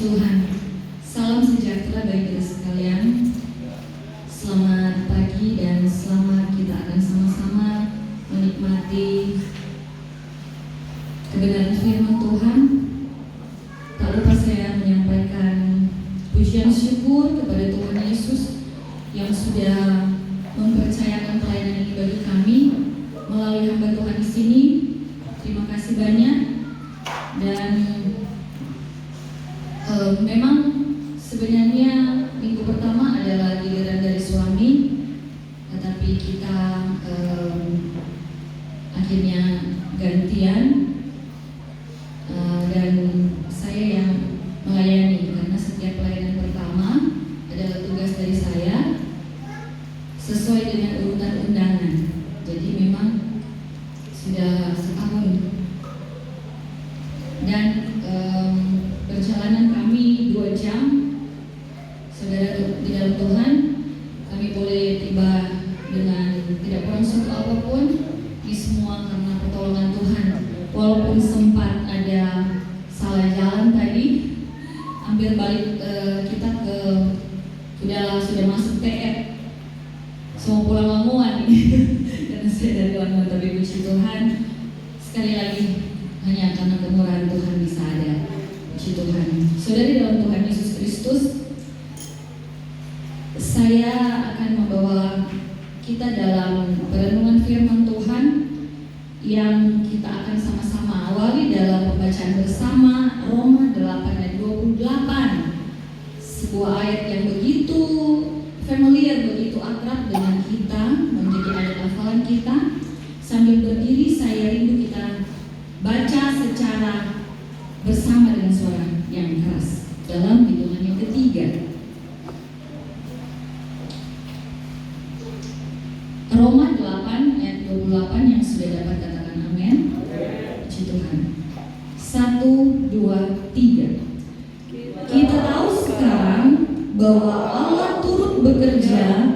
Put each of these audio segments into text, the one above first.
Tuhan, salam sejahtera bagi kita sekalian. Selamat pagi dan selamat kita akan sama-sama menikmati kebenaran firman Tuhan. Tak lupa saya menyampaikan pujian syukur kepada Tuhan Yesus yang sudah mempercayakan pelayanan ini bagi kami melalui hamba Tuhan di sini. Terima kasih banyak. Dan memang sebenarnya minggu pertama adalah giliran dari suami, tetapi kita akhirnya gantian, dan saya yang melayani karena setiap pelayanan pertama adalah tugas dari saya sesuai dengan urutan undangan. Jadi memang sudah setahun dan perjalanan kami 2 jam, saudara di dalam Tuhan. Kami boleh tiba dengan tidak kurang suatu apapun. Ini semua karena pertolongan Tuhan. Walaupun sempat ada salah jalan tadi, hampir balik kita ke sudah masuk TF, semua pulang Lamongan karena saya dari Lamongan. Tapi puji Tuhan, sekali lagi hanya karena kemurahan Tuhan bisa ada. Puji Tuhan. Saudari dalam Tuhan Yesus Kristus, saya akan membawa kita dalam perenungan firman Tuhan yang kita akan sama-sama awali dalam pembacaan bersama Roma 8 ayat 28. Sebuah ayat yang begitu familiar, begitu akrab dengan kita, menjadi ayat hafalan kita. Sambil berdiri saya rindu kita baca secara bersama dengan suara yang keras dalam hitungan yang ketiga. Roma 8 ayat 28 yang sudah dapat katakan amin. Puji Tuhan. 1, 2, 3. Kita tahu sekarang bahwa Allah turut bekerja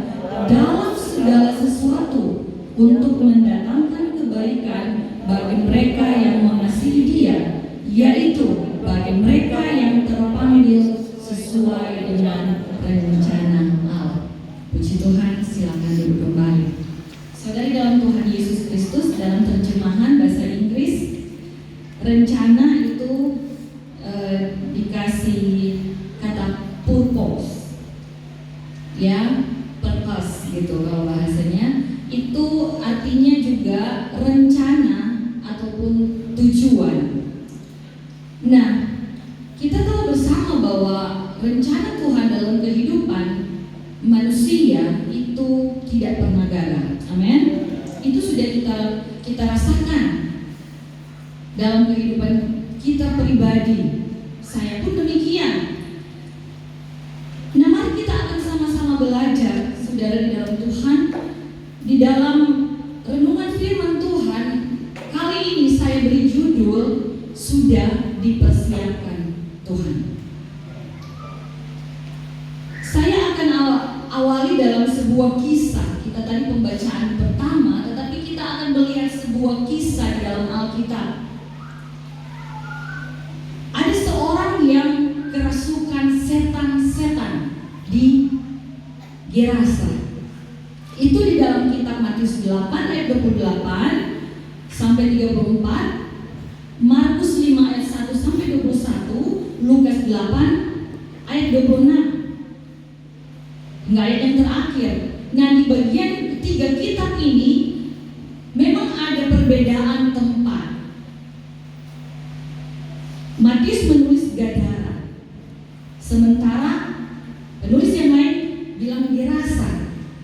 dalam segala sesuatu untuk mendatangkan kebaikan bagi mereka yang mengasihi Dia, yaitu bagi mereka yang terpanggil sesuai dengan rencana Allah. Puji Tuhan, silakan duduk kembali. Saudari dalam Tuhan Yesus Kristus, dalam terjemahan bahasa Inggris, rencana itu dikasih kata purpose, ya, purpose gitu kalau bahasanya. Itu artinya juga rencana ataupun tujuan. Nah, kita tahu bersama bahwa rencana Tuhan dalam kehidupan manusia itu tidak pernah gagal. Amin. Itu sudah kita rasakan dalam kehidupan kita pribadi. Saya pun demikian. Nah, mari kita akan sama-sama belajar, saudara di dalam Tuhan, di dalam renungan firman Tuhan. Kali ini saya beri judul sudah dipersiapkan Tuhan. Saya akan awali dalam sebuah kisah. Kita tadi pembacaan pertama, tetapi kita akan melihat sebuah kisah di dalam Alkitab. Ada seorang yang kerasukan setan-setan di Gerasa. Itu di dalam kitab Matius 8 ayat 28 sampai 34, Markus 5 ayat 1 sampai 21, Lukas 8 ayat 26. Enggak ayat yang terakhir. Nah, di bagian ketiga kitab ini memang ada perbedaan tempat. Matius menulis Gadara, sementara penulis yang lain bilang Gerasa.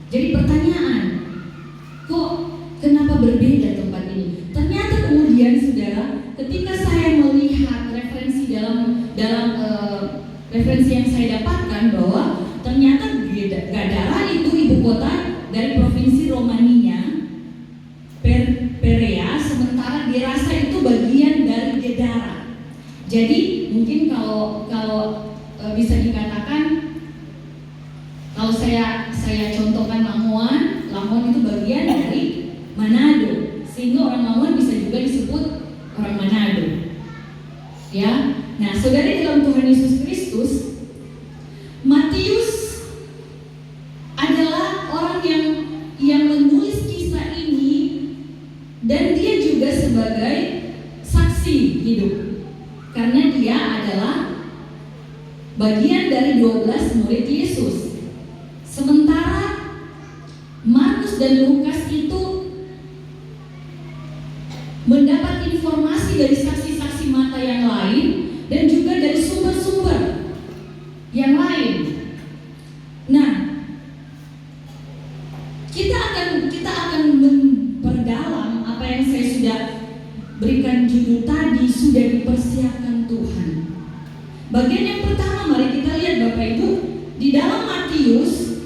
Jadi pertanyaan, kok kenapa berbeda tempat ini? Ternyata kemudian saudara, ketika saya melihat referensi dalam referensi yang saya dapatkan bahwa ternyata Gadara itu ibu kota dari provinsi Romania, Perea, sementara Gerasa itu bagian dari Gadara. Jadi mungkin kalau bisa dikatakan, kalau saya contohkan Lamongan itu bagian dari Manado, sehingga orang Lamongan bisa juga disebut orang Manado, ya. Nah, saudara dalam Tuhan Yesus Kristus, Matius adalah orang yang menulis kisah ini, dan dia juga sebagai saksi hidup karena dia adalah bagian dari 12 murid Yesus. Sementara Markus dan Lukas itu mendapat informasi dari saksi-saksi mata yang lain dan juga dari sumber-sumber yang lain. Nah, kita akan memperdalam apa yang saya sudah berikan judul tadi, sudah dipersiapkan Tuhan. Bagian yang pertama, mari kita lihat Bapak Ibu, di dalam Matius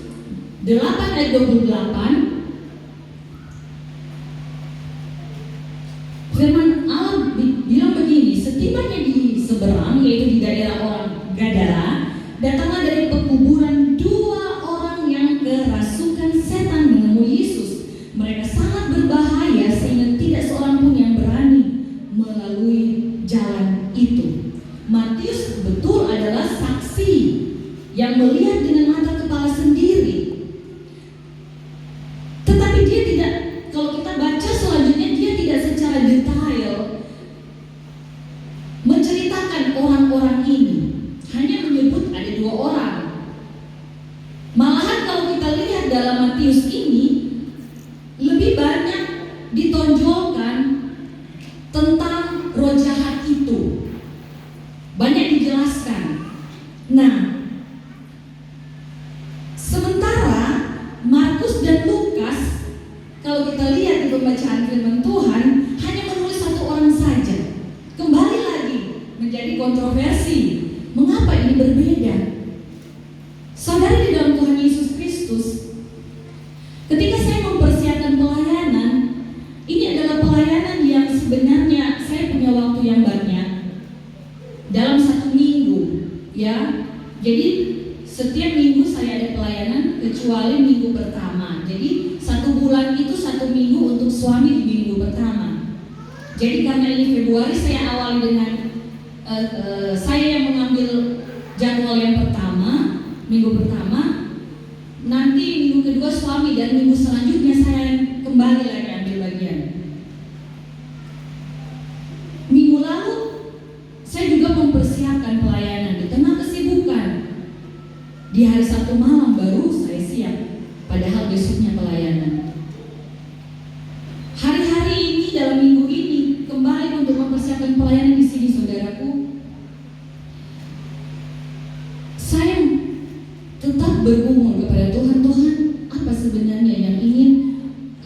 8 ayat 28, firman Allah bilang begini, setibanya di seberang, yaitu di daerah orang Gadara, datanglah dari pekuburan 2 orang yang kerasukan setan menemui Yesus. Mereka sangat berbahaya sehingga tidak seorang pun yang berani melalui jalan itu. Matius betul adalah saksi yang melihat dengan mata kepala sendiri. Tetapi dia tidak, kalau kita baca selanjutnya, dia tidak secara detail menceritakan orang-orang ini. Hanya menyebut ada 2 orang. Malahan kalau kita lihat dalam Matius ini, lebih banyak ditonjolkan tentang roh jahat itu. Banyak dijelaskan. Nah, sementara Markus dan Lukas, kalau kita lihat di pembacaan firman Tuhan, hanya menulis 1 orang saja. Kembali lagi menjadi kontroversi. Mengapa ini berbeda? Saudara di dalam Tuhan Yesus Kristus, ketika saya mempersiapkan pelayanan, ini adalah pelayanan yang sebenarnya saya punya waktu yang banyak dalam 1 minggu, ya. Jadi setiap minggu saya ada pelayanan kecuali minggu pertama. Jadi 1 bulan itu 1 minggu untuk suami di minggu pertama. Jadi karena ini Februari, saya awali dengan saya yang mengambil jadwal yang pertama, minggu pertama. Nanti minggu kedua suami, dan minggu selanjutnya saya kembali lagi ambil bagian. Minggu lalu saya juga mempersiapkan pelayanan di tengah kesibukan. Di hari Sabtu malam baru saya siap, padahal besoknya pelayanan. Hari-hari ini dalam minggu ini kembali untuk mempersiapkan pelayanan di sini, saudaraku. Saya tetap bergumul kepada Tuhan, Tuhan, apa sebenarnya yang ingin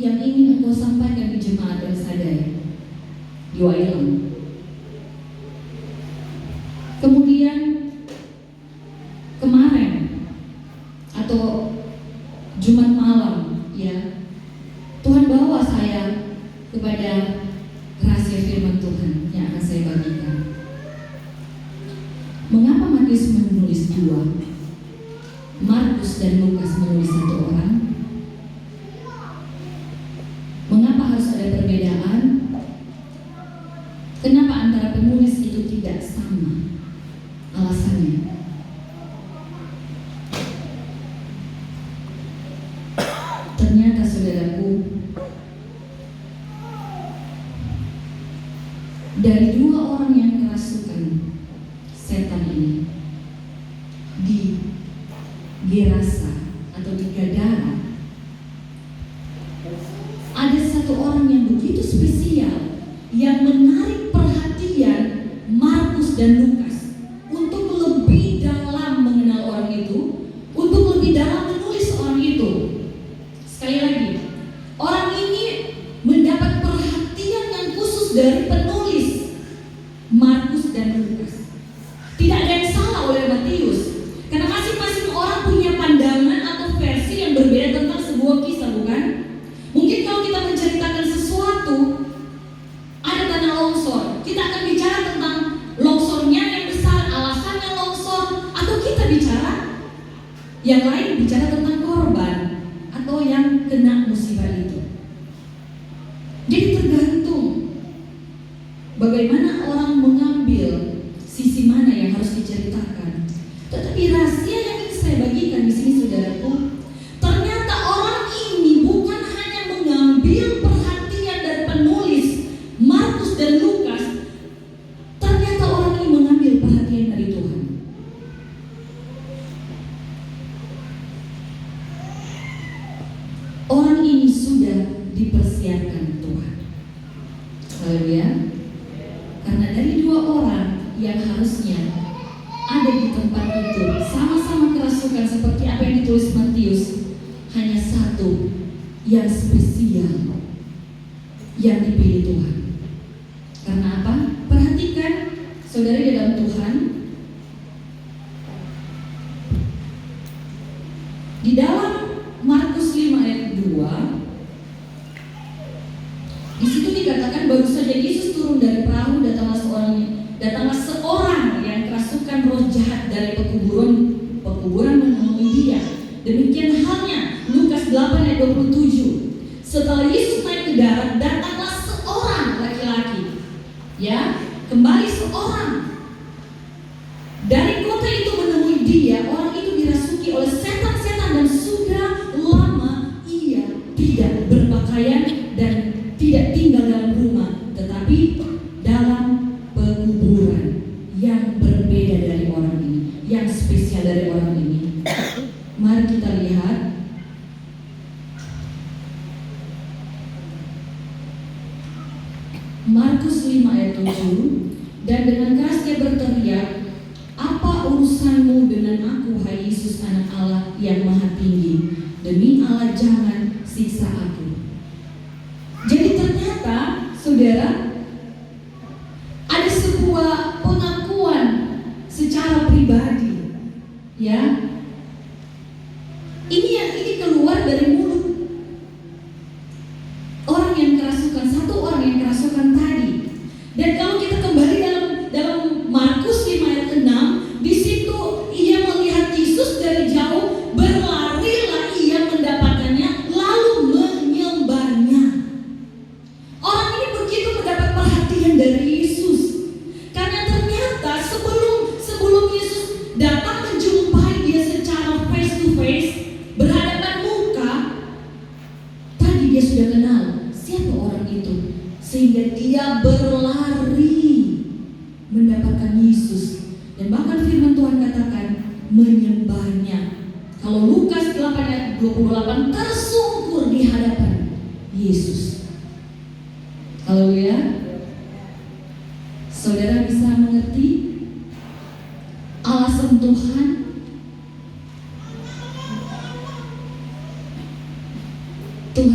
Engkau sampaikan di jemaat Elsadai di Wailam. Kemudian kemarin atau Jumat malam, ya, Tuhan bawa saya kepada rahasia firman Tuhan yang akan saya bagikan. Mengapa Matius menulis 2, Markus dan Lukas menulis 1 orang? Mengapa harus ada perbedaan? Kenapa antara penulis itu tidak sama? Alasannya, ternyata saudaraku, dari 2 orang yang kerasukan setan ini di Gerasa atau di Gadara, ada 1 orang yang begitu spesial yang menarik perhatian Markus dan Lukas untuk lebih dalam mengenal orang itu, untuk lebih dalam menulis orang itu. Sekali lagi, orang ini mendapat perhatian yang khusus dari penulis Markus dan Lukas. Tidak ada yang salah oleh Matius, karena masing-masing orang punya pandangan atau versi yang berbeda tentang sebuah kisah, bukan? Mungkin kalau kita menceritakan sesuatu, ada tanah longsor, kita akan bicara tentang longsornya yang besar, alasannya longsor, atau kita bicara yang lain, bicara tentang korban atau yang kena musibah itu. Jadi tergantung bagaimana orang mengambil sisi mana orang yang harusnya ada di tempat itu sama-sama kerasukan seperti apa yang ditulis Matius, hanya satu yang spesial yang dipilih Tuhan. Karena apa? Perhatikan saudara di dalam Tuhan, di dalam Markus 5 ayat 2, di situ dikatakan baru saja Yesus turun dari perahu, datanglah seorang yang kerasukan roh jahat dari pekuburan menemui dia. Demikian halnya Lukas 8 ayat 27. Setelah Yesus naik ke darat, datanglah seorang laki-laki, ya, kembali seorang dari kota itu menemui dia. Orang itu dirasuki oleh setan-setan dan sudah lama ia tidak berpakaian dan tidak tinggal dalam rumah, tetapi dalam pekuburan. Yang berbeda dari orang ini, yang spesial dari orang ini, mari kita lihat Markus 5 ayat 7. Dan dengan keras dia berteriak, "Apa urusanmu dengan aku, hai Yesus anak Allah yang maha tinggi? Demi Allah jangan siksa aku." Jadi ternyata saudara, ada sebuah pengakuan secara pribadi, ya. Ini keluar dari mulut orang yang kerasukan, satu orang yang kerasukan tadi. Dan kalau kita kembali dalam Markus 5 ayat 6, di situ ia melihat Yesus dari jauh, berlarilah ia mendapatkannya lalu menyembahnya. Orang ini begitu mendapat perhatian dari Yesus, karena ternyata sebelum Yesus datang menjumpai dia secara face to face, berhadapan muka, tadi dia sudah kenal siapa orang itu, sehingga dia berlari mendapatkan Yesus. Dan bahkan firman Tuhan katakan menyembahnya. Kalau Lukas 8 ayat 28, tersungkur di hadapan Yesus. Haleluya. Saudara bisa mengerti alasan Tuhan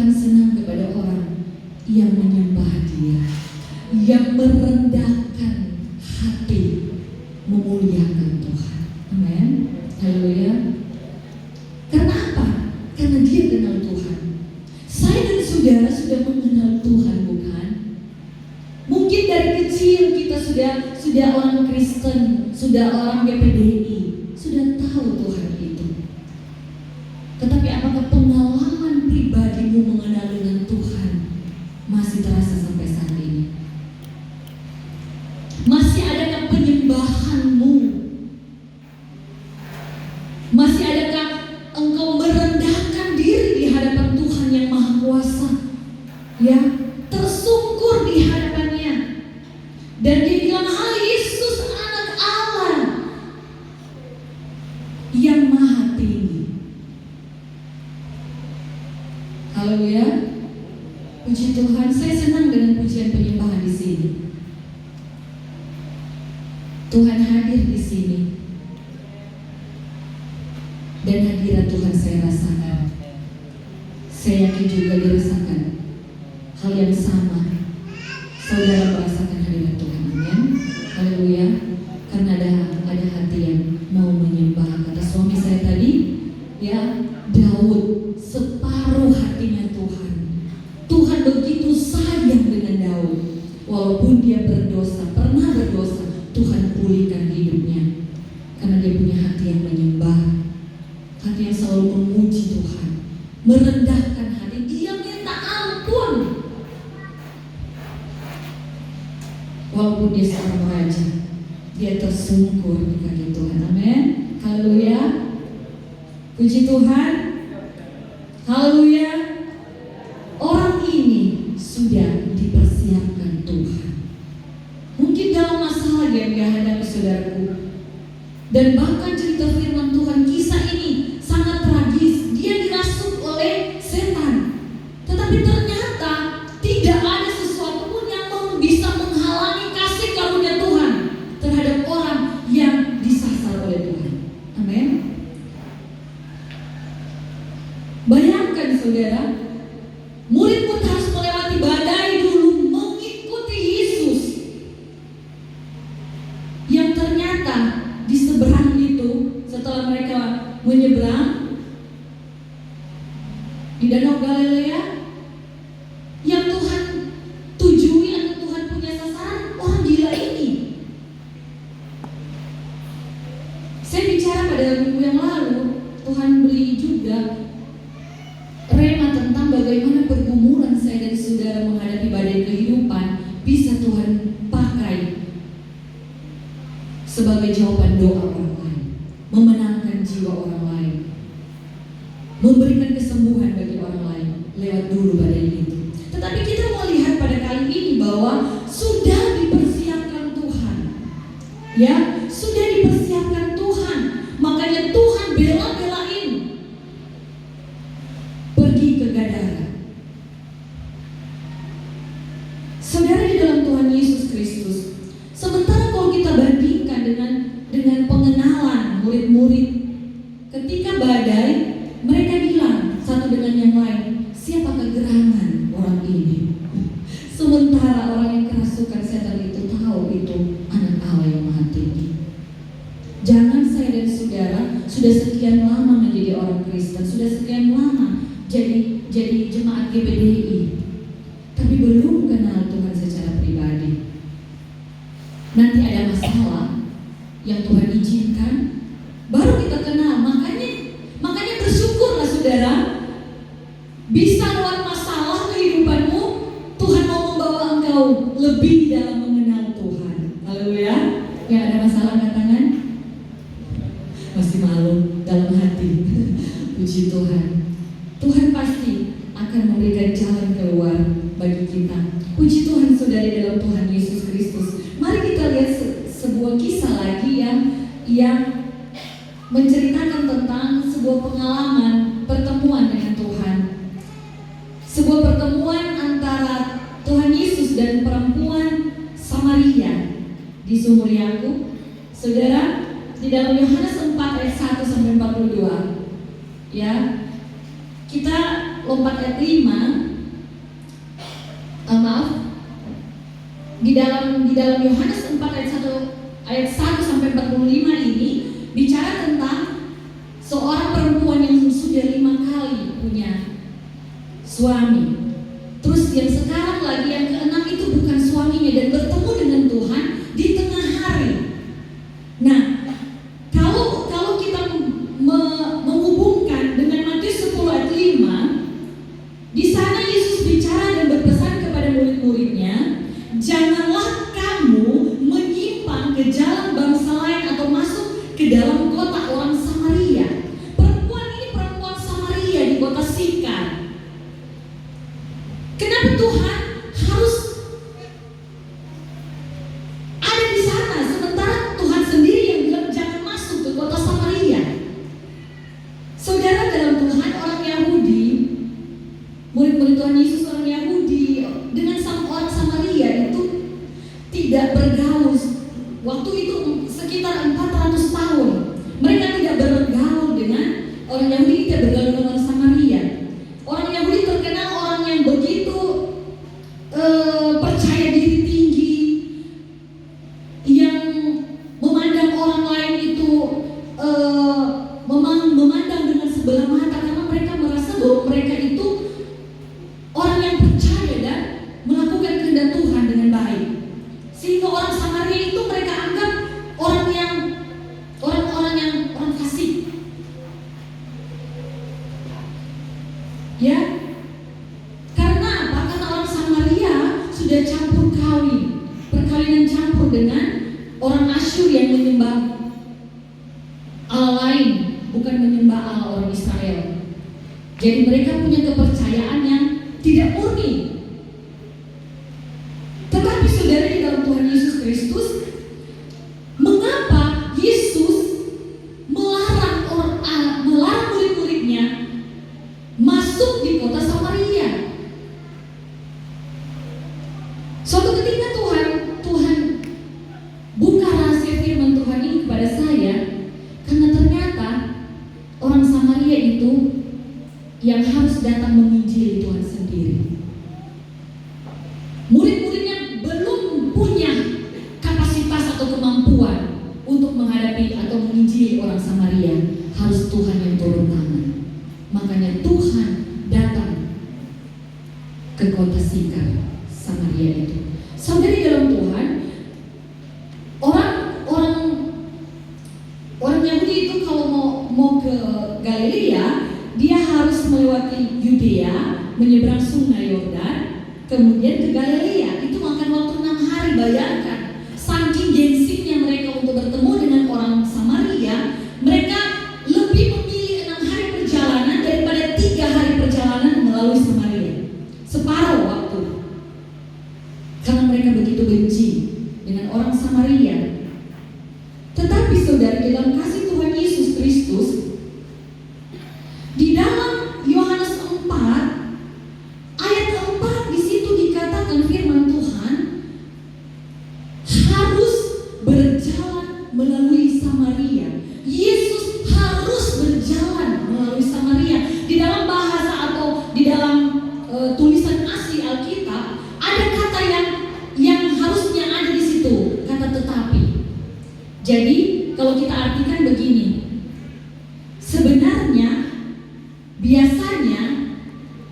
senang kepada orang yang menyembah Dia, yang merendahkan hati, memuliakan Tuhan. Amin. Haleluya. Karena apa? Karena dia kenal Tuhan. Saya dan saudara sudah mengenal Tuhan, bukan? Mungkin dari kecil kita sudah orang Kristen, sudah orang GPDI, sudah tahu Tuhan itu. Tetapi apakah pengalaman pribadimu mengenal dengan Tuhan masih terasa sampai saat ini? Masih adakah penyembahanmu? Masih adakah engkau merendahkan diri di hadapan Tuhan yang Maha Kuasa? Ya, tersungkur di hadapannya. Dan dia bilang, "Hai Yesus anak Allah yang Maha Tinggi." Haleluya. Puji Tuhan, saya senang dengan pujian penyembahan di sini. Tuhan hadir di sini. Dan hadirat Tuhan saya rasakan. Saya yakin juga dirasakan hal yang sama. Saudara merasakan hadirat Tuhan. Amin. Haleluya. Karena ada hati yang mau menyembah. Kata suami saya tadi, ya, Daud separuh hatinya Tuhan. Tuhan begitu sayang dengan Daud. Walaupun dia berdosa, pernah berdosa, Tuhan pulihkan hidupnya. Karena dia punya hati yang menyembah, hati yang selalu memuji Tuhan, merendahkan hati. Dia minta ampun walaupun dia seorang raja. Dia tersungkur di kaki Tuhan. Amin. Haleluya. Puji Tuhan. Haleluya. Orang ini sudah dipersiapkan Tuhan. Mungkin dalam masalah yang dihadapi saudaraku. Dan bahkan cerita firman Tuhan, kisah ini sangat tragis. Dia dirasuk oleh setan. Tetapi ternyata tidak ada sesuatu pun yang bisa menghalangi kasih karunia Tuhan. yang ternyata di seberang itu, setelah mereka menyeberang di Danau Galilea, yang Tuhan tujui atau Tuhan punya sasaran orang gila ini. Saya bicara pada minggu yang lalu, Tuhan beri juga rema tentang bagaimana pergumulan saya dan saudara menghadapi badai kehidupan bisa Tuhan pakai sebagai jawaban doa orang lain, memenangkan jiwa orang lain, memberikan kesembuhan bagi orang lain lewat dulu badai itu. Tetapi kita mau lihat pada kali ini bahwa sudah dipersiapkan Tuhan, ya, sudah dipersiapkan Tuhan. Makanya Tuhan bela-belain pergi ke Gadara. Saudara di dalam Tuhan Yesus Kristus, sementara kalau kita bandingkan dengan pengenalan murid-murid ketika badai, mereka bilang satu dengan yang lain, siapakah gerangan orang ini? Sementara orang yang kerasukan setan itu tahu itu anak Allah yang Maha Tinggi. Jangan saya dan saudara sudah sekian lama menjadi orang Kristen, sudah sekian lama jadi jemaat GPDI, tapi belum kenal Tuhan secara pribadi. Nanti ada masalah yang Tuhan izinkan, baru kita kenal. Makanya bersyukurlah saudara, bisa lewat masalah kehidupanmu, Tuhan mau membawa engkau lebih dalam mengenal Tuhan. Haleluya. Yang ada masalah angkat tangan. Masih malu dalam hati. Puji Tuhan. Tuhan pasti akan memberikan jalan keluar bagi kita. Puji Tuhan saudara dalam Tuhan Yesus Kristus. Mari kita lihat sebuah kisah lagi yang menceritakan tentang sebuah pengalaman pertemuan dengan Tuhan. Sebuah pertemuan antara Tuhan Yesus dan perempuan Samaria di sumur Yakub. Saudara, di dalam Yohanes 4 ayat 1 sampai 42. Ya. Kita lompat ayat 5. Di dalam Yohanes 4 ayat 1 sampai 45 ini bicara tentang seorang perempuan yang sudah 5 kali punya suami. Terus yang sekarang lagi yang keenam itu bukan suaminya dan bertemu dengan Tuhan di tengah hari. Nah, kalau kita menghubungkan dengan Matius 10 ayat 5, di sana Yesus bicara dan berpesan kepada murid-muridnya, janganlah kamu menyimpang ke jalan bangsa lain atau masuk ke dalam kota orang Samaria. Perempuan ini perempuan Samaria di kota Sikar. Kenapa Tuhan harus ada di sana sementara Tuhan sendiri yang bilang jangan masuk ke kota Samaria? Saudara dalam Tuhan, orang Yahudi, murid-murid Tuhan Yesus orang Yahudi dengan orang Samaria itu tidak bergaul. Waktu itu sekitar 400 tahun mereka tidak bergaul dengan orang Yahudi, tidak bergaul dengan orang Samaria. Orang Yahudi terkenal orang yang begitu percaya diri tinggi, yang memandang orang lain itu memandang dengan sebelah mata karena mereka merasa bahwa mereka itu orang yang percaya dan melakukan kehendak Tuhan dengan baik. Sehingga orang Samaria itu mereka anggap orang fasik. Ya. Karena apa? Karena orang Samaria sudah campur kawin. Perkawinan campur dengan orang Asyur yang menyembah Allah lain, bukan menyembah Allah orang Israel. Jadi mereka punya kepercayaan yang tidak murni. Tetapi saudara di dalam Tuhan Yesus Kristus, mengapa Yesus melarang murid-muridnya masuk di kota Samaria? Suatu ketika Tuhan buka rahasia firman Tuhan ini kepada saya, karena ternyata orang Samaria itu yang harus datang menginjili Tuhan sendiri. Murid-muridnya belum punya kapasitas atau kemampuan itu kalau mau ke Galilea, dia harus melewati Yudea, menyeberang sungai Yordan, kemudian ke Galilea. Itu makan waktu 6 hari. Bayangkan, saking gengsinya mereka untuk bertemu dengan orang Samaria, mereka lebih memilih 6 hari perjalanan daripada 3 hari perjalanan melalui Samaria. Separuh waktu. Karena mereka begitu benci dengan orang Samaria. Tetapi saudara, di dalam kasih Tuhan Yesus Kristus, di dalam Yohanes 4 ayat 4, di situ dikatakan firman Tuhan harus berjalan melalui Samaria. Yesus harus berjalan melalui Samaria. Di dalam bahasa atau di dalam tulisan asli Alkitab ada kata yang harusnya ada di situ, kata tetapi. Jadi kalau kita artikan begini, sebenarnya biasanya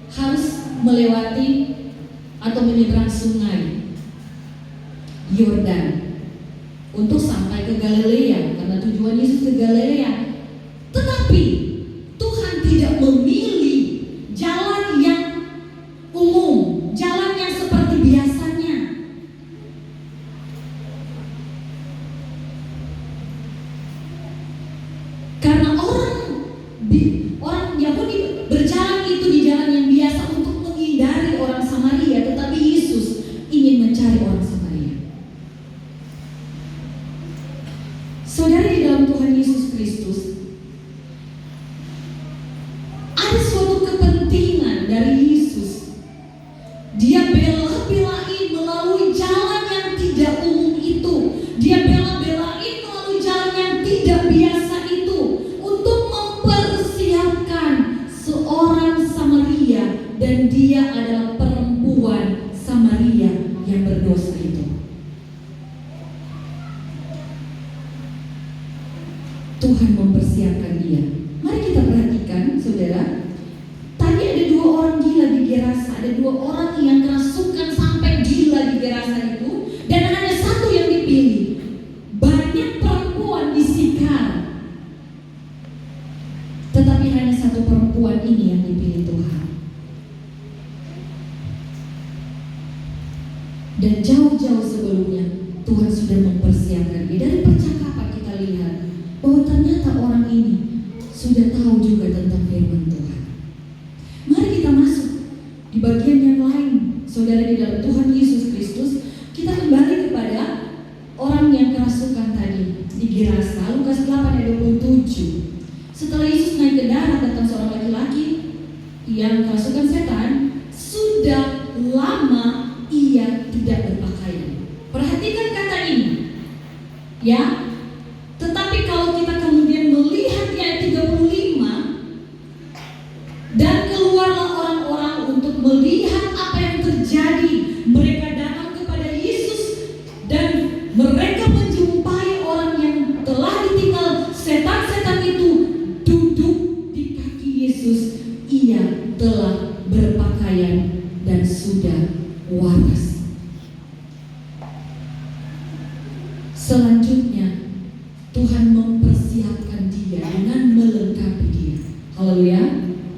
harus melewati atau menyeberang sungai Yordan untuk sampai ke Galilea, karena tujuan Yesus ke Galilea. Tetapi Tuhan tidak memilih jalan yang umum, jalan yang seperti biasanya. Karena orang Yahudi berjalan itu di jalan yang biasa untuk menghindari orang Samaria, tetapi Yesus ingin mencari orang Samaria. Saudara, di dalam Tuhan Yesus Kristus ada suatu kepentingan dari Yesus. Dia bela-belain melalui jalan yang tidak umum itu. Dia bela-belain melalui jalan yang tidak biasa itu untuk mempersiapkan seorang Samaria, dan dia adalah perempuan Samaria yang berdosa itu. Tuhan mempersiapkan dia. Mari kita perhatikan, saudara. Tadi ada 2 orang gila di Gerasa, ada 2 orang yang kerasukan sampai gila di Gerasa itu, dan hanya 1 yang dipilih. Banyak perempuan di Sikar, tetapi hanya 1 perempuan ini yang dipilih Tuhan. Dan jauh-jauh sebelumnya Tuhan sudah mempersiapkan dia. Dari percakapan kita lihat bahwa ternyata orang ini sudah tahu juga tentang firman Tuhan. Mari kita masuk di bagian yang lain, saudara, di dalam Tuhan Yesus Kristus. Kita kembali kepada orang yang kerasukan tadi di Gerasa, Lukas 8 ayat 27. Setelah Yesus naik ke darat, datang seorang laki-laki yang kerasukan setan. Sudah lama ia tidak berpakaian. Perhatikan kata ini, ya. Tetapi kalau kita kemudian melihat di ayat 35, dan keluarlah orang-orang untuk melihat apa yang terjadi. Mereka datang kepada Yesus dan mereka menjumpai orang yang telah ditinggal setan-setan itu duduk di kaki Yesus. Ia telah berpakaian dan sudah waras. Selanjutnya Tuhan mempersiapkan dia dengan melengkapi dia. Haleluya,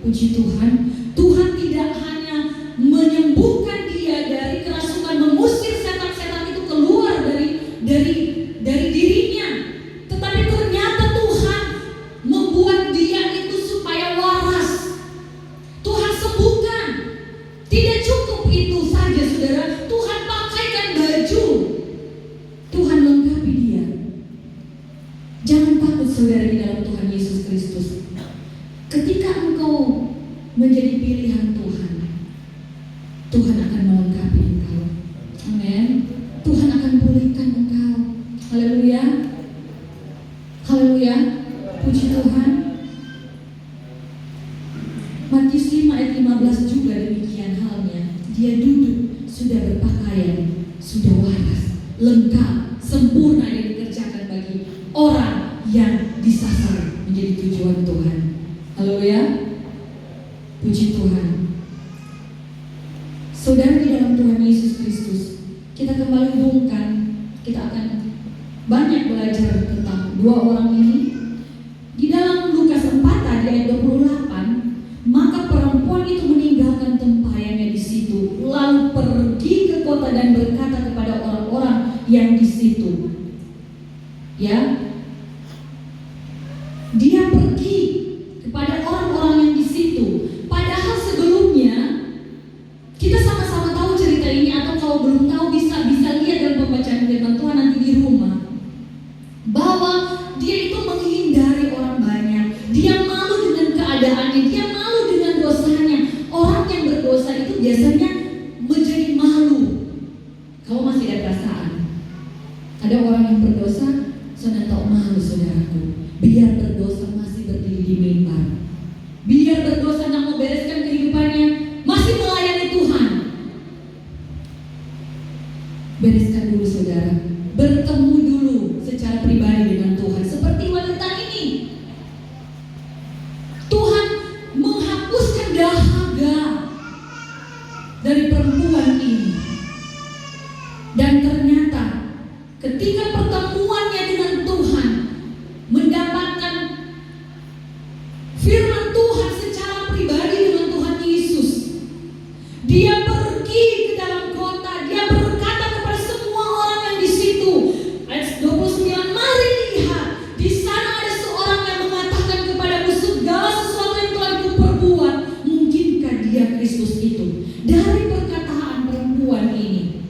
puji Tuhan. Tuhan tidak hanya menyembuhkan dia dari kerasukan, mengusir setan-setan itu keluar dari dirinya, tetapi ternyata Tuhan membuat dia itu supaya waras. Tuhan sembuhkan. Tidak cukup itu saja, saudara. Tuhan pakaikan baju. Tuhan lengkapi dia. Jangan takut, saudara, di dalam Tuhan Yesus Kristus. Ketika engkau menjadi pilihan Tuhan, Tuhan akan melengkapi engkau. Amin. Tuhan akan pulihkan engkau. Haleluya. Haleluya. Puji Tuhan. Matius 5 ayat 15 juga demikian halnya. Dia duduk, sudah berpakaian, sudah waras, lengkap, sempurna yang dikerjakan bagi orang yang disasar menjadi tujuan Tuhan. Haleluya. Puji Tuhan. Saudara, di dalam Tuhan Yesus Kristus, kita kembali hubungkan. Kita akan banyak belajar tentang 2 orang ini. itu meninggalkan tempayannya di situ, lalu pergi ke kota dan berkata kepada orang-orang yang di situ, ya, dia pergi kepada orang-orang yang di situ. Padahal sebelumnya kita sama-sama tahu cerita ini, atau kalau belum tahu bisa lihat dalam pembacaan firman Tuhan nanti di rumah, bahwa dia itu menghindari orang banyak, dia malu dengan keadaannya, dia malu dengan dosanya. Orang yang berdosa itu biasanya menjadi malu. Kalau masih ada perasaan, ada orang yang berdosa, saudara tahu malu, saudaraku. Biar berdosa masih berdiri di mimbar, biar berdosa nak membereskan kehidupannya, masih melayani Tuhan. Bereskan dulu, saudara. Bertemu dulu secara pribadi dengan Tuhan. Seperti wanita ini, Tuhan menghapuskan dahaga dari perempuan ini. Dan ternyata ketika pertemuannya dengan Tuhan, mendapatkan firman Tuhan secara pribadi dengan Tuhan Yesus, dia pergi ke dalam kota, dia berkata kepada semua orang yang di situ. Ayat 29, mari lihat, di sana ada seorang yang mengatakan kepadamu segala sesuatu yang telah kuperbuat. Mungkinkah dia Kristus itu? Dari perkataan perempuan ini,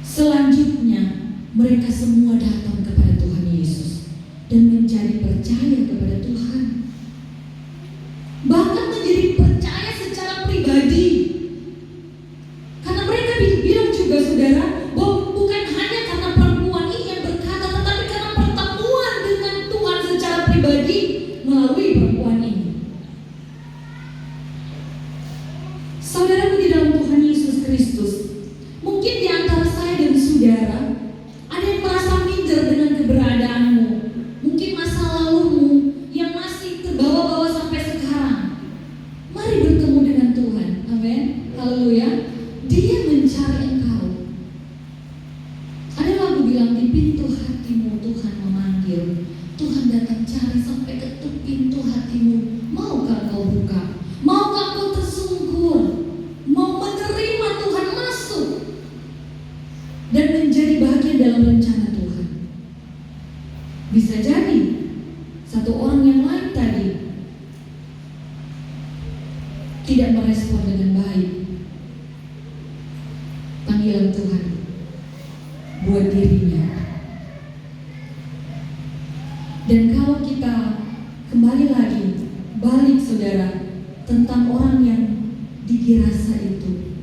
selanjutnya mereka semua datang kepada Tuhan Yesus dan menjadi percaya kepada Tuhan. Bahkan menjadi percaya secara pribadi. Karena mereka bilang juga, saudara, bahwa bukan hanya karena perempuan ini yang berkata, tetapi karena pertemuan dengan Tuhan secara pribadi melalui perempuan ini. Saudara di dalam Tuhan Yesus Kristus, mungkin di antara saya dan saudara ada yang merasa minder dengan keberadaanmu. Mungkin masa lalumu yang masih terbawa-bawa sampai sekarang. Mari bertemu dengan Tuhan. Amin. Haleluya. Dia mencari engkau. Ada lagu bilang, di pintu hatimu Tuhan memanggil. Tuhan datang cari sampai ketuk pintu hatimu. Maukah kau buka? Maukah kau tersungkur? Mau menerima Tuhan masuk dan menjadi bagian dalam rencana Tuhan? Bisa jadi satu orang yang lain tadi tidak merespon dengan baik panggilan Tuhan buat dirinya. Dan kalau kita kembali lagi, balik, saudara, tentang orang yang di Gerasa itu,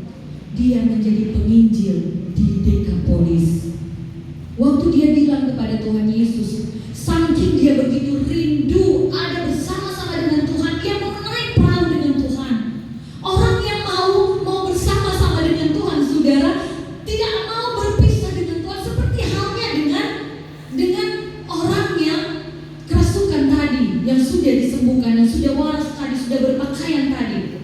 dia menjadi penginjil di Dekapolis. Waktu dia bilang kepada Tuhan Yesus, saking dia begitu rindu ada bersama-sama dengan Tuhan, dia mau naik perahu dengan Tuhan. Orang yang mau bersama-sama dengan Tuhan, saudara, tidak mau berpisah dengan Tuhan. Seperti halnya dengan orang yang kerasukan tadi, yang sudah disembuhkan, yang sudah waras tadi, sudah berpakaian tadi.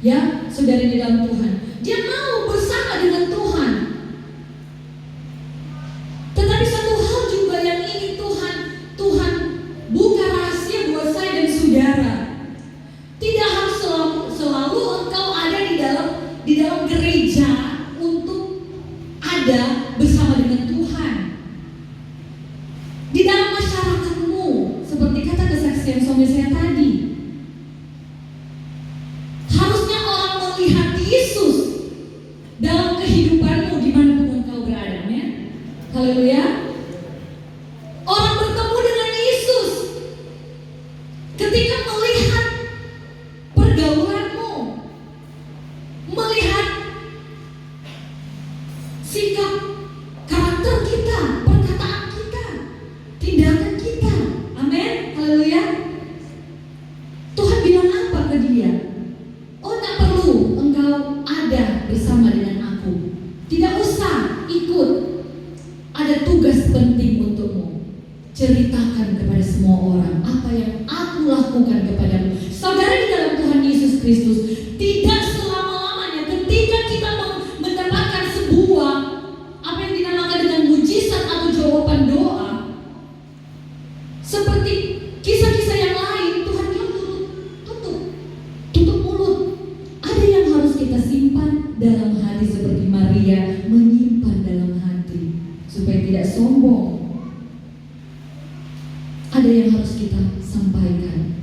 Ya, saudara di dalam Tuhan, dia mau bersama dengan Tuhan. Tetapi satu hal juga yang ingin Tuhan buka rahasia buat saya dan saudara. Tidak harus selalu engkau ada di dalam gereja untuk ada bersama dengan Tuhan. Di dalam masyarakatmu, seperti kata kesaksian suami saya tadi, harusnya orang melihat Yesus dalam kehidupanmu dimanapun engkau berada. Ya? Haleluya. Orang bertemu dengan Yesus ketika melihat pergaulanmu, melihat sikap karakter kita, perkataan kita, tindakan kita. Amin. Haleluya. Tuhan bilang apa ke dia? Oh, tak perlu engkau ada bersama dengan aku. Tidak usah ikut. Ada tugas penting untukmu. Ceritakan kepada semua orang apa yang aku lakukan kepadamu. Saudara di dalam Tuhan Yesus Kristus, tidak selama-lamanya ketika kita mendapatkan sebuah apa yang dinamakan dengan mujizat atau jawaban doa, seperti kisah-kisah yang lain, Tuhan bilang tutup. supaya tidak sombong. Ada yang harus kita sampaikan.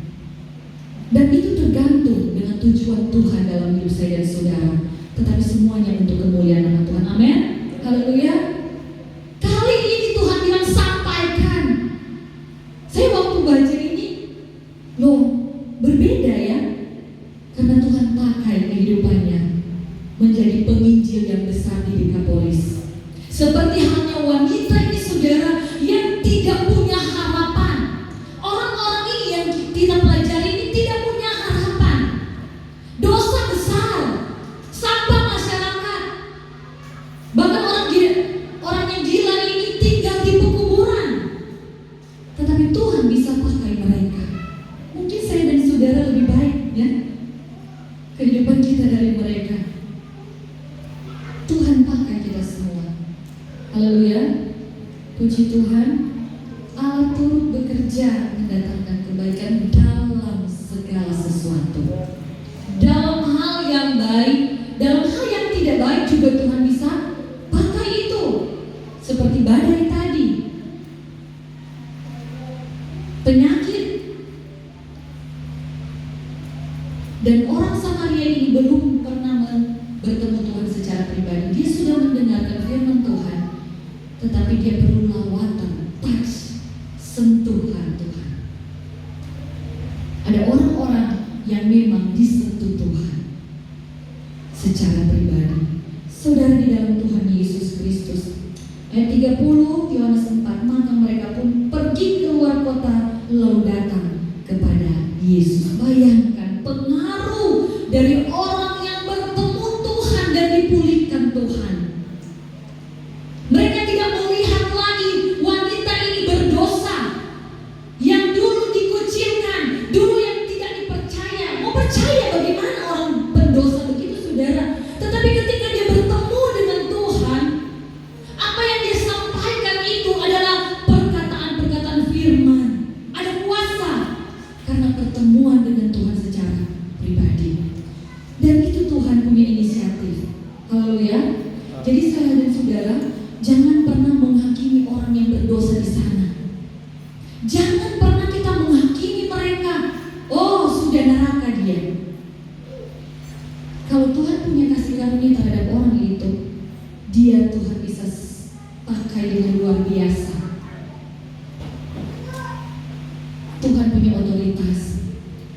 Dan itu tergantung dengan tujuan Tuhan dalam hidup saya dan saudara. Tetapi semuanya untuk kemuliaan nama Tuhan. Amin. Haleluya. Kali ini Tuhan bilang sampaikan. Saya waktu baca ini, loh, berbeda ya. Karena Tuhan pakai kehidupannya menjadi penginjil yang besar di Dekapolis. Seperti halnya wanita ini saudara yang tidak punya harapan. Orang-orang ini yang kita pelajari ini tidak punya harapan. Dosa besar, sampah masyarakat. Bahkan orang yang gila ini tinggal di pekuburan. Tetapi Tuhan bisa pakai mereka. Mungkin saya dan saudara lebih baik ya kehidupan kita dari mereka. Tuhan pakai kita semua. Haleluya. Puji Tuhan. Allah turut bekerja mendatangkan kebaikan dalam segala sesuatu. Dalam hal yang baik, dalam hal yang tidak baik juga Tuhan bisa pakai itu. Seperti badai tadi, penyakit. Dan orang Samaria ini belum pernah bertemu Tuhan secara pribadi. Dia sudah mendengarkan firman Tuhan, tetapi dia perlu lawatan, touch, sentuhan Tuhan. Ada orang-orang yang memang disentuh Tuhan secara pribadi. Saudara di dalam Tuhan Yesus Kristus. Ayat 30 Yohanes 4, maka mereka pun pergi keluar kota lalu datang kepada Yesus. Bayangkan pengaruh dari orang yang bertemu Tuhan dan dipulihkan Tuhan. Mereka tidak melihat lagi wanita ini berdosa, yang dulu dikucilkan, dulu yang tidak dipercaya. Mau percaya bagaimana orang berdosa begitu saudara? Tetapi ketika dia bertemu dengan Tuhan, apa yang dia sampaikan itu adalah perkataan-perkataan firman. Ada kuasa karena pertemuan dengan Tuhan secara pribadi. Dan itu Tuhan punya inisiatif. Haleluya. Jadi saya dan saudara, jangan pernah menghakimi orang yang berdosa di sana. Jangan pernah kita menghakimi mereka. Oh, sudah neraka dia. Kalau Tuhan punya kasih karunia terhadap orang itu, dia Tuhan bisa pakai dengan luar biasa. Tuhan punya otoritas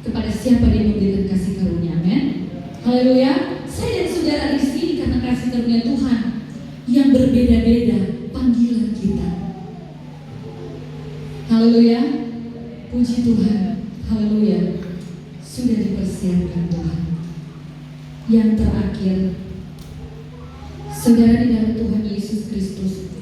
kepada siapa dia memberikan kasih karunia. Amin. Haleluya. Saya dan saudara di sini karena kasih karunia Tuhan yang berbeda-beda panggilan kita. Haleluya. Puji Tuhan. Haleluya. Sudah dipersiapkan Tuhan. Yang terakhir, saudara di dalam Tuhan Yesus Kristus,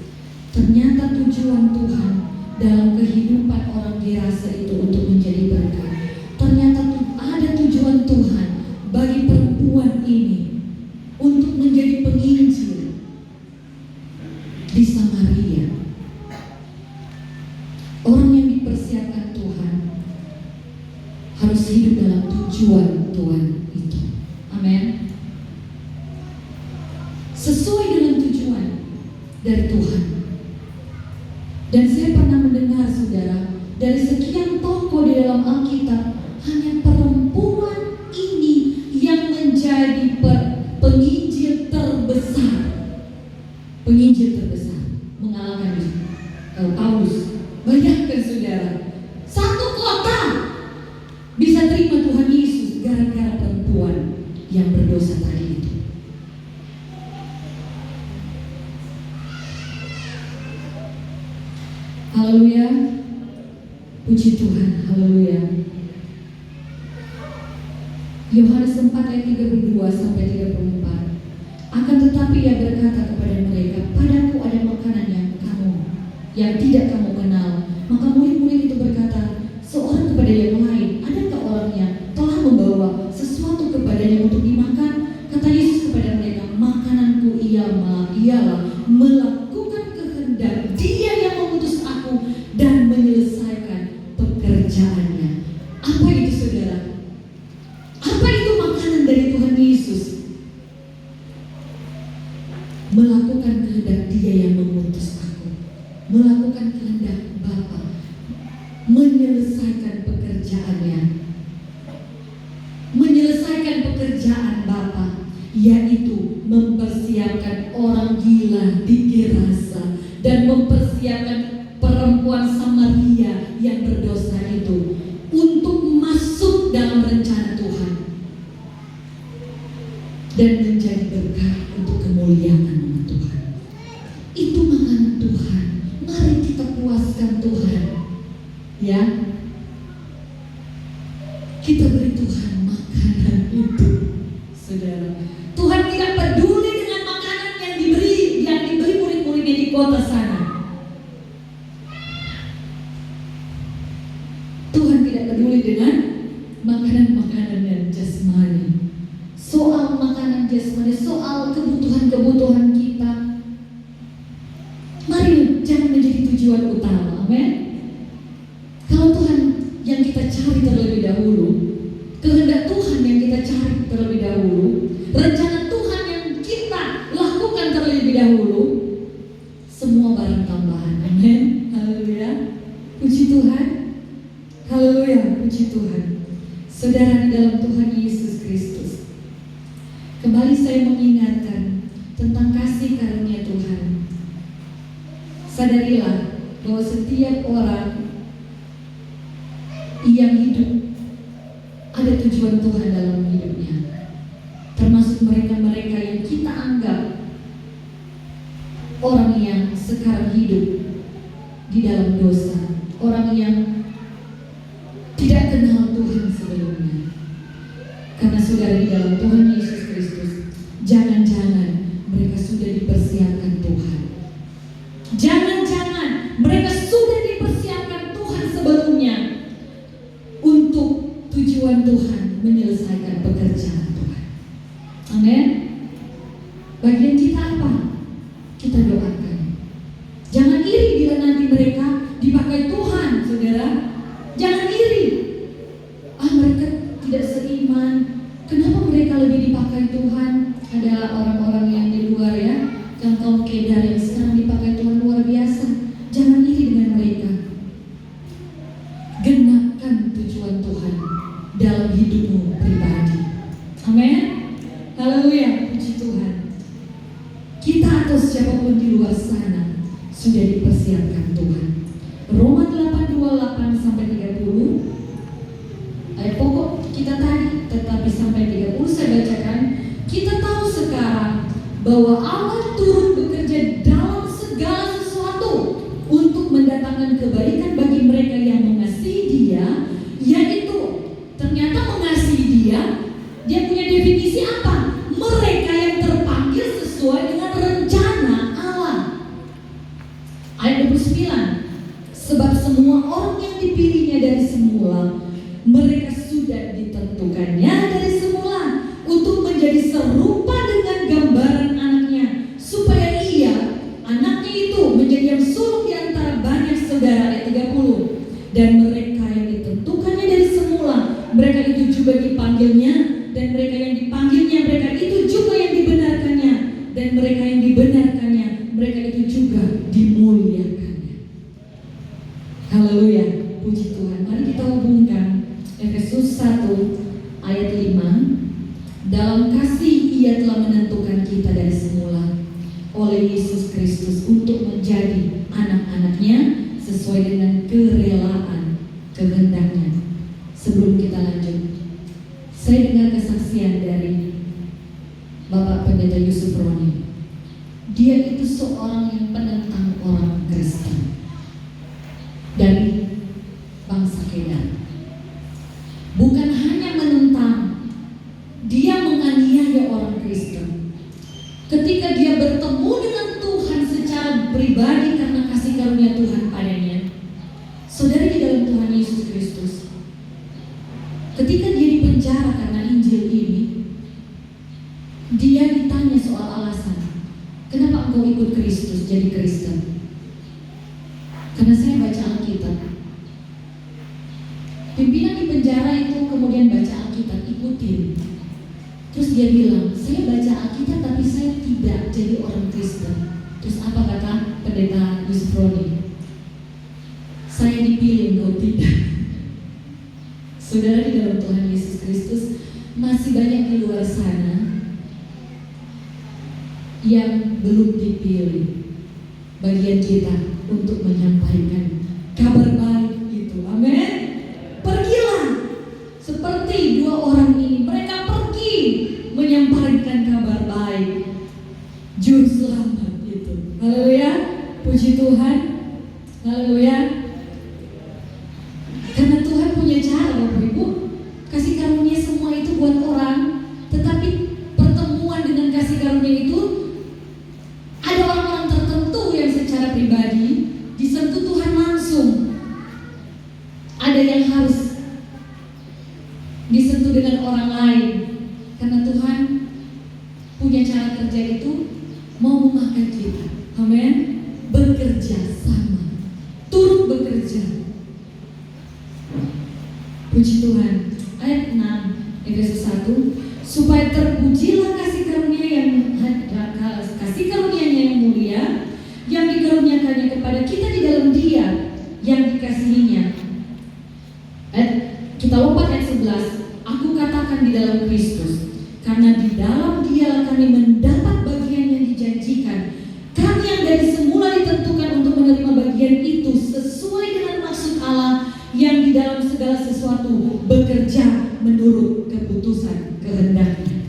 ternyata tujuan Tuhan dalam kehidupan orang dirasa itu untuk menjadi berkat. Ternyata ada tujuan Tuhan bagi perempuan ini untuk menjadi penginjil di Samaria. Orang yang dipersiapkan Tuhan harus hidup dalam tujuan Tuhan itu. Amin. Sesuai dengan tujuan dari Tuhan. Dan saya pernah mendengar saudara, dari sekian tokoh di dalam Alkitab, hanya perempuan ini yang menjadi penginjil terbesar. Penginjil terbesar mengalahkan Paulus. Bayangkan saudara, satu kota bisa terima Tuhan Yesus gara-gara perempuan yang berdosa tadi itu. Haleluya. Puji Tuhan. Haleluya. Yohanes 4 ayat 32 sampai 34. Akan tetapi ia berkata kepada mereka, padaku ada makanan yang tidak kamu kenal. Maka murid-murid itu berkata seorang kepada yang lain, adakah orang yang telah membawa sesuatu kepadanya untuk dimakan? Kata Yesus kepada mereka, makananku ialah melakukan kehendak Dia yang mengutus aku dan menyelesaikan pekerjaannya. Apa itu saudara? Apa itu makanan dari Tuhan Yesus? Melakukan kehendak Dia yang mengutus aku. melakukan kehendak Bapa, menyelesaikan pekerjaannya, menyelesaikan pekerjaan Bapa, yaitu mempersiapkan orang gila di Gerasa dan mempersiapkan perempuan Samaria yang berdosa itu untuk masuk dalam rencana Tuhan dan menjadi berkat untuk kemuliaan nama Tuhan. Itu makanan Tuhan. Mari kita puaskan Tuhan, ya. Kita beri Tuhan makanan itu, saudara. Tuhan tidak peduli dengan makanan yang diberi murid-muridnya di kota sana. Tuhan tidak peduli dengan makanan-makanan yang jasmani. Soal makanan jasmani, soal kebutuhan-kebutuhan kita, mari jangan menjadi tujuan utama. Amin. Kalau Tuhan yang kita cari terlebih dahulu, kehendak Tuhan yang kita cari terlebih dahulu, rencana Tuhan yang kita lakukan terlebih dahulu, semua barang tambahan. Amin. Haleluya. Puji Tuhan. Haleluya. Puji Tuhan. Saudara di dalam Tuhan Yesus Kristus, kembali saya mengingatkan tentang kasih karunia Tuhan. Sadarilah bahwa setiap orang yang hidup ada tujuan Tuhan dalam hidupnya, termasuk mereka-mereka yang kita anggap orang yang sekarang hidup di dalam dosa, orang yang tidak kenal Tuhan sebelumnya. Karena saudara, di dalam Tuhan Yesus Kristus, jangan-jangan mereka sudah dipersiapkan Tuhan. Jangan-jangan mereka sudah dipersiapkan Tuhan sebelumnya untuk tujuan Tuhan menyelesaikan pekerjaan Tuhan. Amin. Bagian kita apa? Kita doakan. Jangan iri bila nanti mereka dipakai Tuhan, saudara. Jangan iri. Mereka tidak seiman. Kenapa mereka lebih dipakai Tuhan? Ada orang-orang yang di luar, ya, yang kaum Kedar yang sekarang dipakai Tuhan luar biasa. Jangan iri dengan mereka. Genapkan tujuan Tuhan dalam hidupmu pribadi. Amin. Haleluya. Puji Tuhan. Kita atau siapapun di luar sana sudah dipersiapkan Tuhan. Roma 8:28 sampai 30. Ayat pokok kita tadi, tetapi sampai 30 saya bacakan. Kita tahu sekarang bahwa Allah turut bekerja dalam segala sesuatu untuk mendatangkan kebaikan bagi mereka yang mengasihi Dia, yaitu ternyata mengasihi Dia punya definisi apa? Mereka yang terpanggil sesuai dengan rencana Allah. Ayat 29. Sebab semua orang yang dipilihnya dari semula, mereka sudah ditentukannya dari semula untuk menjadi serupa dengan gambaran anaknya, supaya ia, anaknya itu, menjadi yang sulung di antara banyak saudara. Ayat 30. Dan mereka yang ditentukannya dari semula, mereka itu juga dipanggilnya, dan mereka yang dipanggilnya, mereka itu juga yang dibenarkannya, dan mereka yang dibenarkannya, mereka itu juga dimuliakannya. Haleluya. Puji Tuhan. Mari kita hubungkan Efesus 1 ayat 5. Dalam kasih Ia telah menentukan kita dari semula oleh Yesus Kristus untuk menjadi anak-anaknya sesuai dengan kerelaan kehendaknya. Sebelum kita lanjut, saya dengar kesaksian dari Bapak Pendeta Yusuf Roni. Dia itu seorang yang penentang orang Kristen dari bangsa Kedar. Bukan hanya menentang, dia menganiaya orang Kristen. Ketika dia bertemu dengan Tuhan secara pribadi karena kasih karunia Tuhan padanya, saudara di dalam Tuhan Yesus Kristus, ketika dia dipenjara karena Injil ini, dia ditanya soal alasan, kenapa engkau ikut Kristus jadi Kristen? Karena saya baca Alkitab. Pimpinan di penjara itu kemudian baca Alkitab, ikutin. Terus dia bilang, saya baca Alkitab tapi saya tidak jadi orang Kristen. Terus apa kata Pendeta Yusuf Roni? masih banyak di luar sana yang belum dipilih bagian kita untuk menyampaikan kabar baik itu. Amin. Pergilah seperti dua orang ini, mereka pergi menyampaikan kabar baik, juru selamat itu. Haleluya, puji Tuhan. Haleluya. Karena Tuhan punya cara, Bapak Ibu, kasih karunia semua itu buat orang, tetapi pertemuan dengan kasih karunia itu ada orang-orang tertentu yang secara pribadi disentuh Tuhan langsung. Ada yang harus disentuh dengan orang lain, karena Tuhan punya cara kerja itu mau memakai kita. Amin. Bekerja sama, turut bekerja. Puji Tuhan. Ayat 6 Efesus 1, supaya terpujilah kasih karunia yang mulia yang dikaruniakannya kepada kita di dalam Dia yang dikasihinya. Kita lompat ayat 11. Aku katakan di dalam Kristus, karena di dalam Dialah kami mendapat bagian yang dijanjikan. Kami yang dari semula ditentukan untuk menerima bagian itu sesuai dengan maksud Allah yang di dalam segala sesuatu bekerja menurut keputusan kehendaknya.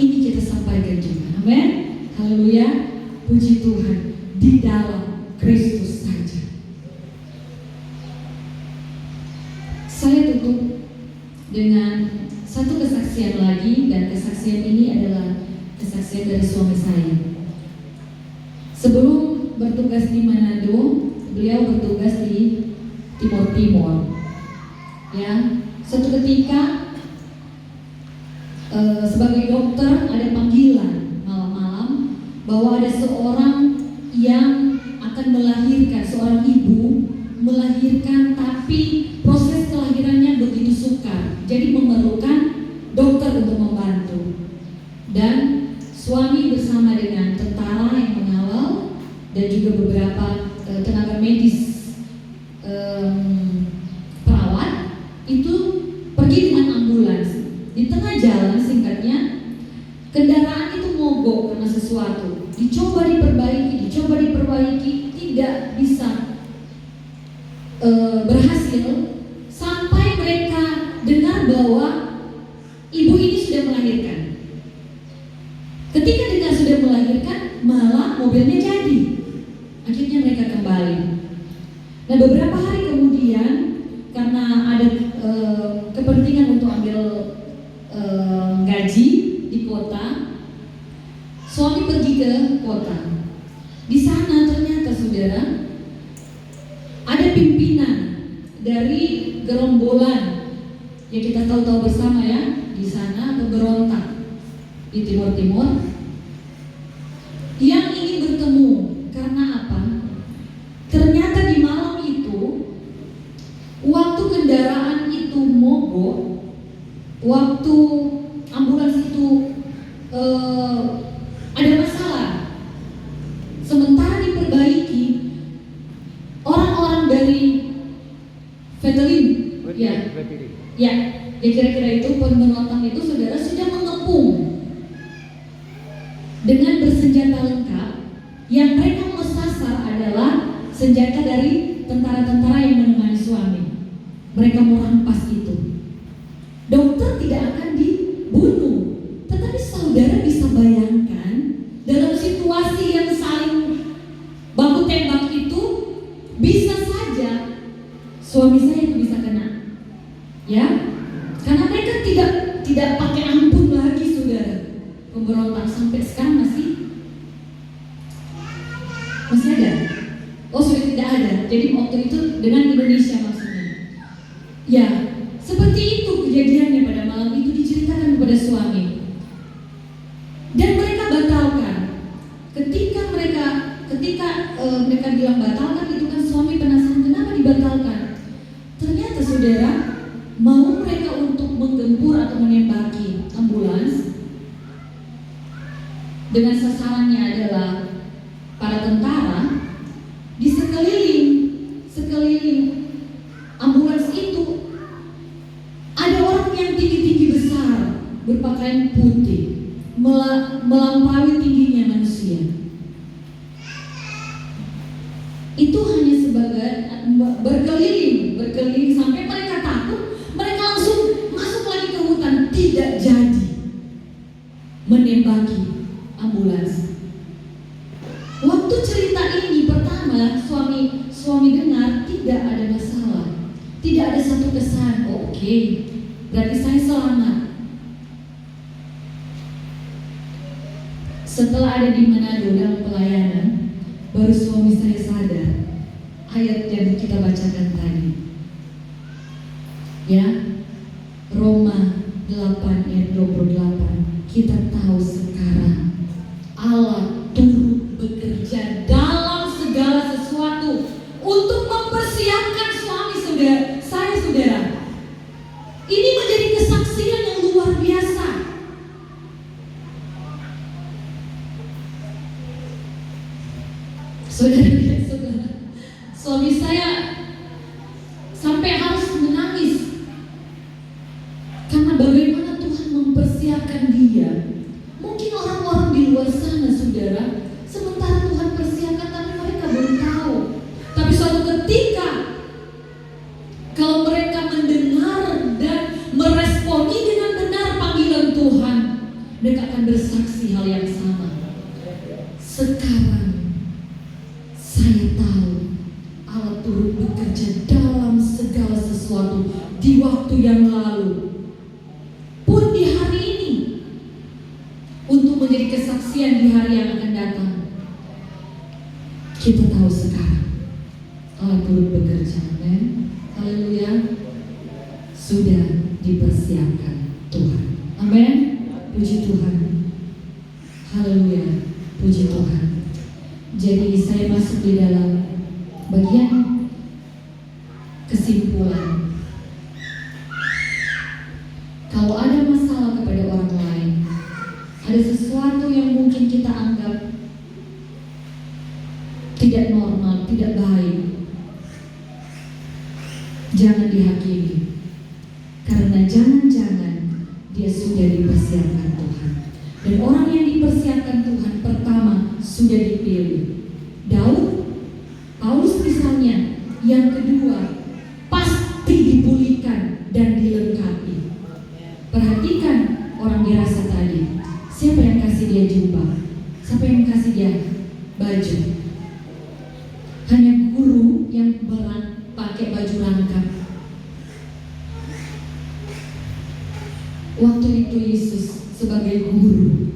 Ini kita sampaikan juga. Amin. Haleluya. Puji Tuhan. Di dalam Kristus saja. Saya tutup dengan satu kesaksian lagi, dan kesaksian ini adalah kesaksian dari suami saya. Sebelum bertugas di Manado, beliau bertugas di Timur Timur. Ya, suatu ketika sebagai dokter ada panggilan malam-malam bahwa ada seorang yang akan melahirkan, seorang ibu melahirkan, tapi proses kelahirannya begitu sukar, jadi memerlukan dokter untuk membantu. Dan suami bersama dengan tentara yang mengawal dan juga beberapa tenaga medis, perawat itu pergi dengan ambulans. Di tengah jalan, singkatnya, kendaraan itu mogok karena sesuatu. Dicoba diperbaiki, tidak bisa berhasil, sampai mereka dengar bahwa ibu ini sudah melahirkan. Ketika dengar sudah melahirkan, malah mobilnya jadi. Akhirnya mereka kembali. Nah, beberapa hari kemudian, karena ada kepentingan untuk ambil gaji di kota, suami pergi ke kota. Di sana ternyata, saudara, ada pimpinan dari gerombolan yang kita tahu-tahu bersama ya, di sana pemberontak di Timur-Timur yang ingin bertemu. Karena apa? Ternyata di malam itu, waktu kendaraan itu mogok, waktu ambulans itu ada masalah, sementara diperbaiki, orang-orang dari Veterin, ya kira-kira itu pemberontak itu, saudara, sudah mengepung dengan bersenjata lengkap. Yang mereka mau sasar adalah senjata dari tentara-tentara yang menemani suami. Mereka mau rampas itu. Dokter tidak akan dibunuh, tetapi saudara bisa bayangkan dalam situasi yang saling baku tembak itu, bisa saja suami saya itu bisa kena, ya, karena mereka tidak pakai ampun lagi, saudara. Pemberontak sampai sekarang masih ada. Oh, sudah tidak ada. Jadi waktu itu dengan Indonesia maksudnya. Ya, seperti itu kejadiannya pada malam itu, diceritakan kepada suami. Dan mereka batalkan. Ketika mereka bilang batalkan, itu kan suami penasaran kenapa dibatalkan. Ternyata, saudara, mau mereka untuk menggempur atau menembaki ambulans, dengan sasarannya adalah para tentara. Di sekeliling ambulans itu itu hanya sebagai berkeliling sampai mereka takut, mereka langsung masuk lagi ke hutan, tidak jadi menembaki ambulans. Waktu cerita ini pertama suami dengar tidak ada masalah, tidak ada satu kesan, oh, oke, berarti saya selamat. Setelah ada di Manado dalam pelayanan, baru suami saya sadar ayat yang kita bacakan tadi. Ya, Roma 8 ayat 28. Kita tahu sekarang Allah turut bekerja dalam segala sesuatu untuk mempersiapkan suami saudara. Ini menjadi kesaksian yang luar biasa. Saudara, suami saya sampai harus menangis karena bagaimana Tuhan mempersiapkan dia. Mungkin orang-orang di luar sana, saudara, sementara Tuhan persiapkan tapi mereka belum tahu. Tapi suatu ketika kalau mereka mendengar dan meresponi dengan benar panggilan Tuhan, mereka akan bersaksi hal yang sama. Sekarang saya tahu Allah turut bekerja dalam segala sesuatu di waktu yang lalu pun di hari ini untuk menjadi kesaksian di hari yang akan datang. Kita tahu sekarang Allah turut bekerja. Amin. Haleluya. Sudah dipersiapkan Tuhan. Amin. Puji Tuhan. Haleluya. Puji Tuhan. Jadi saya masuk di dalam bagian kesimpulan. Kalau ada masalah kepada orang lain, ada sesuatu yang mungkin kita anggap tidak normal, tidak baik, jangan dihakimi. Karena jangan-jangan dia sudah dipersiapkan Tuhan. Dan orang yang dipersiapkan Tuhan pertama sudah dipilih. Daud, Paulus misalnya. Yang kedua, pasti dipulihkan dan dilengkapi. Perhatikan orang dirasa tadi. Siapa yang kasih dia jubah? Siapa yang kasih dia baju? Hanya guru yang pakai baju rangkap. Waktu itu Yesus sebagai guru,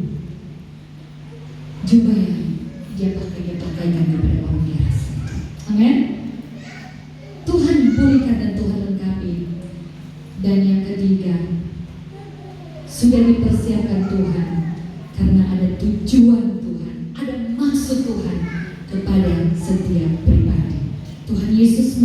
jubah yang dia pakaikan kepada orang biasa. Amin. Tuhan pulihkan dan Tuhan lengkapi. Dan yang ketiga, sudah dipersiapkan Tuhan karena ada tujuan Tuhan, ada maksud Tuhan kepada setiap pribadi. Tuhan Yesus